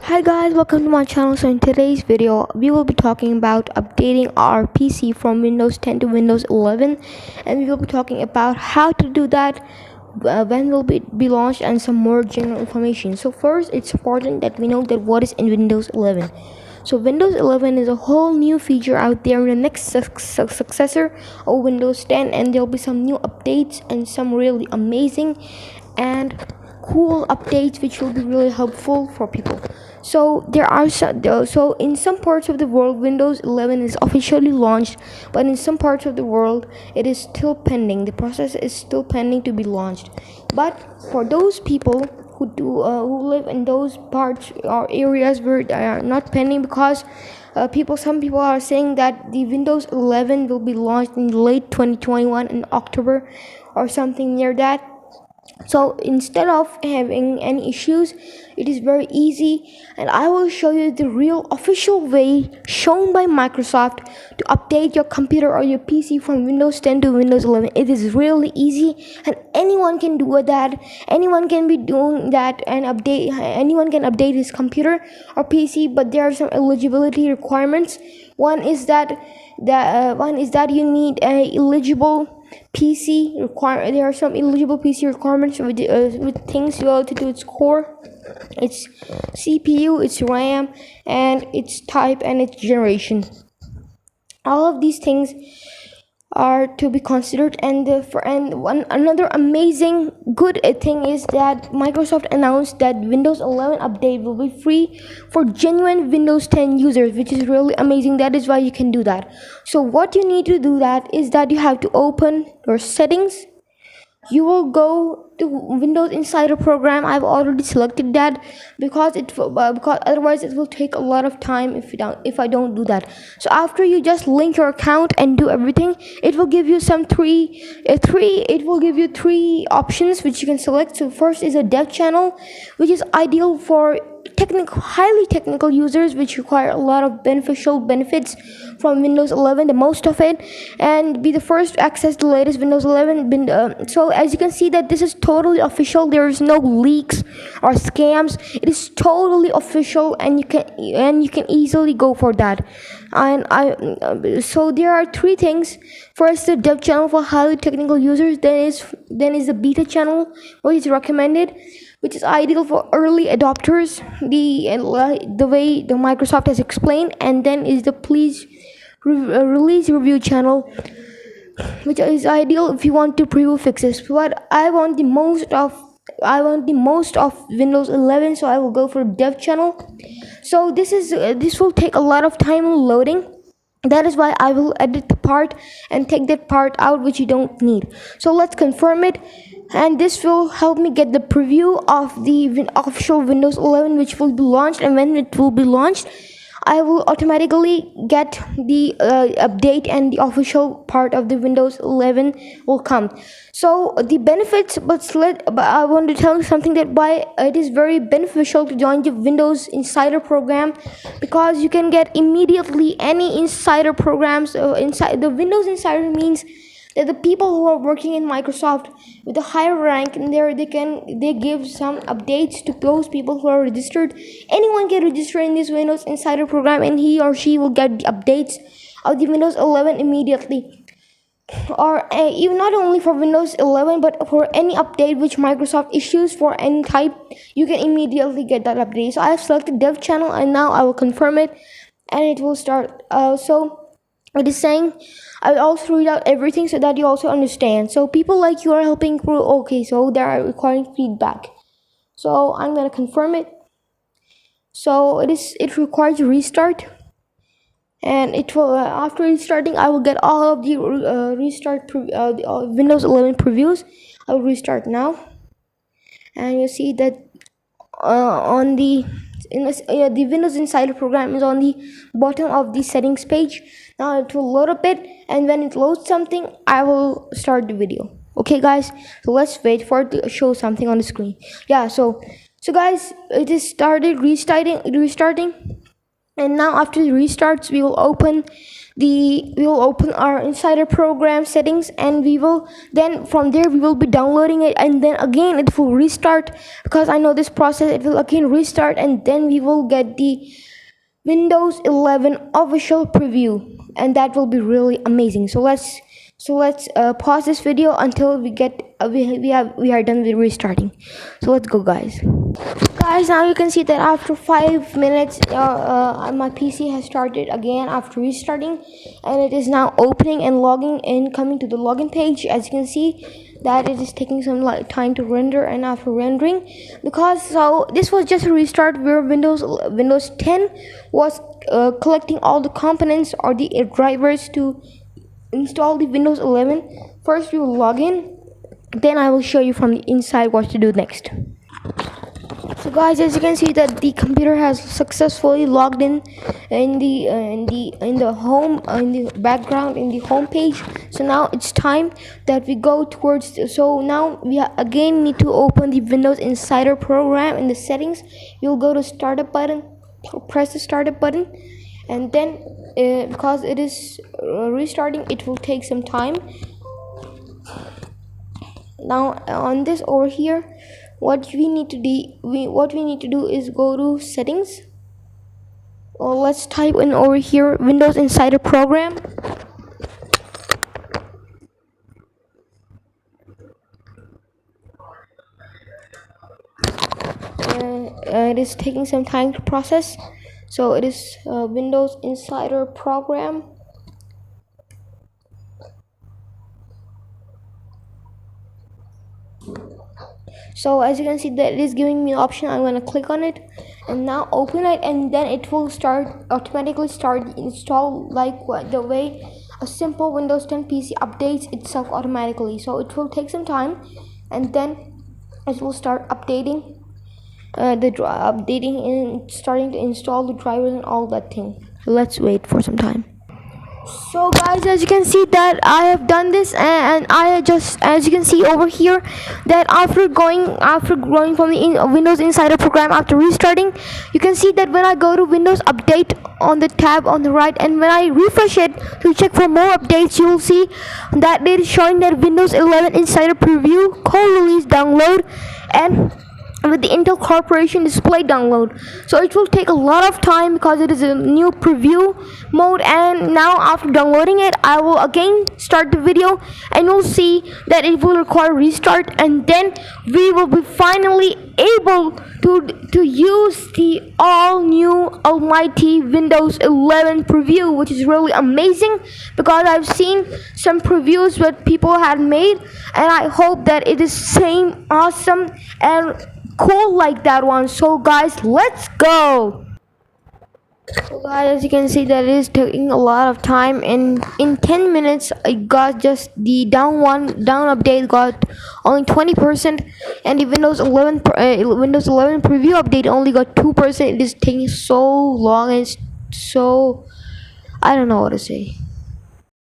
Hi guys, welcome to my channel. So in today's video, we will be talking about updating our PC from Windows 10 to Windows 11, and we will be talking about how to do that, when will be launched, and some more general information. So first, it's important that we know that what is in Windows 11. So Windows 11 is a whole new feature out there, the next successor of Windows 10, and there'll be some new updates and some really amazing and cool updates which will be really helpful for people. So there are so in some parts of the world Windows 11 is officially launched, but in some parts of the world it is still pending. The process is still pending to be launched. But for those people who live in those parts or areas where they are not pending, because some people are saying that the Windows 11 will be launched in late 2021 in October or something near that. So instead of having any issues, it is very easy, and I will show you the real official way shown by Microsoft to update your computer or your PC from Windows 10 to Windows 11. It is really easy, and anyone can do that. Anyone can be doing that and update. Anyone can update his computer or PC, but there are some eligibility requirements. One is that you need a eligible PC require. There are some eligible PC requirements with things related to its core, its CPU, its RAM, and its type and its generation. All of these things are to be considered, and another amazing good thing is that Microsoft announced that Windows 11 update will be free for genuine Windows 10 users, which is really amazing. That is why you can do that. So what you need to do that is that you have to open your settings. You will go to Windows Insider program. I've already selected that because otherwise it will take a lot of time if I don't do that. So after you just link your account and do everything, it will give you three options which you can select. So first is a dev channel, which is ideal for highly technical users which require a lot of beneficial benefits from Windows 11, the most of it, and be the first to access the latest Windows 11. So as you can see that this is totally official. There is no leaks or scams. It is totally official, and you can easily go for that. So there are three things. First, the dev channel for highly technical users. Then is the beta channel, which is recommended, which is ideal for early adopters, the way the Microsoft has explained. And then is the release review channel, which is ideal if you want to preview fixes. But I want the most of Windows 11, so I will go for dev channel. So this will take a lot of time loading. That is why I will edit the part and take that part out which you don't need. So let's confirm it, and this will help me get the preview of the official Windows 11 which will be launched. And when it will be launched, I will automatically get the update, and the official part of the Windows 11 will come. So the benefits, but I want to tell you something, that why it is very beneficial to join the Windows Insider program, because you can get immediately any insider programs. Inside the Windows Insider means that the people who are working in Microsoft with a higher rank, and they give some updates to those people who are registered. Anyone can register in this Windows Insider program, and he or she will get the updates of the Windows 11 immediately. Or even not only for Windows 11, but for any update which Microsoft issues for any type, you can immediately get that update. So I have selected dev channel, and now I will confirm it, and it will start. So it is saying, I will also read out everything so that you also understand. So people like you are helping through. Okay, so they are requiring feedback. So I'm gonna confirm it. So it requires restart, and it will after restarting, I will get all of the Windows 11 previews. I will restart now, and you see that on the Windows Insider program is on the bottom of the settings page. Now it will load a bit, and when it loads something, I will start the video. Okay guys, so let's wait for it to show something on the screen. So guys, it is started restarting. And now after the restarts, we will open our insider program settings, and we will then from there we will be downloading it, and then again it will restart, because I know this process. It will again restart, and then we will get the Windows 11 official preview, and that will be really amazing. So let's pause this video until we get we are done with restarting. So let's go, guys. Guys, now you can see that after 5 minutes, my PC has started again after restarting, and it is now opening and logging in, coming to the login page. As you can see, that it is taking some time to render, and after rendering, this was just a restart where Windows 10 was collecting all the components or the drivers to install the Windows 11. First, we will log in, then I will show you from the inside what to do next. So guys, as you can see that the computer has successfully logged in the home, in the background, in the home page. So now it's time that we go towards so now we again need to open the Windows Insider program. In the settings, you'll go to startup button, press the startup button, and then because it is restarting, it will take some time. Now on this over here, what we need to do is go to settings. Let's type in over here Windows Insider program. It is taking some time to process, so it is Windows Insider program. So as you can see that it is giving me an option. I'm going to click on it and now open it, and then it will automatically start the install, like the way a simple Windows 10 PC updates itself automatically. So it will take some time, and then it will start updating and starting to install the drivers and all that thing. Let's wait for some time. So guys, as you can see that I have done this, and I just, as you can see over here, that after going from the Windows Insider program after restarting, you can see that when I go to Windows Update on the tab on the right, and when I refresh it to check for more updates, you will see that it is showing that Windows 11 Insider Preview co-release download and with the Intel Corporation display download. So it will take a lot of time because it is a new preview mode, and now after downloading it, I will again start the video, and you'll see that it will require restart, and then we will be finally able to use the all new almighty Windows 11 preview, which is really amazing because I've seen some previews that people had made, and I hope that it is same awesome and cool like that one. So guys, let's go. So guys, as you can see that it is taking a lot of time, and in 10 minutes I got just the down update got only 20%, and the Windows 11 preview update only got 2%. It is taking so long, and it's so, I don't know what to say.